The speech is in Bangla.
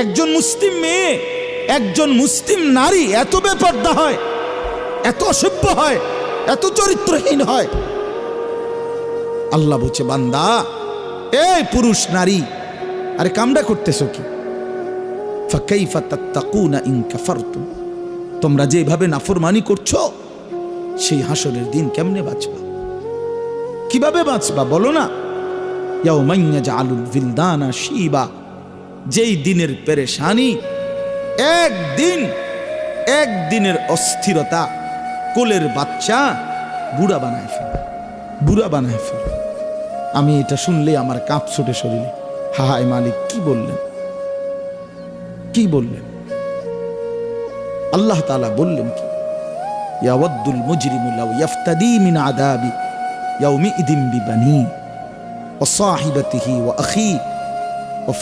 একজন মুসলিম মেয়ে, একজন মুসলিম নারী এত বেপরদা হয়, এত অসভ্য হয়, এত চরিত্রহীন হয়। আল্লাহ বলছে, বান্দা এই পুরুষ নারী, আরে কামড়া করতেছো কি? ফাকাইফা তাত্তাকুনা ইন কাফারতুম, তোমরা যেভাবে নাফরমানি করছো সেই হাসরের দিন কেমনে বাঁচবা? কিভাবে বাঁচবা বলো না? ইয়াউমা ইয়াজআলুল বিলদানা শিবা, যেই দিনের পেরেশানি, একদিনের অস্থিরতা কোলের বাচ্চা বুড়া বানায় ফেলে, বুড়া বানায় ফেলে। আমি এটা শুনলে আমার কাঁপ ছুটে শরীরে। হায় মালিক, কি বললেন, কি বললেন? আল্লাহ তাআলা বললেন কি, ইয়াওয়াদ্দুল মুজরিমু লাউ ইয়াফতাদি মিন আযাবি ইয়াউমিইদিন বিবানি ওয়া সাহিবাতিহি ওয়া আখি ওয়া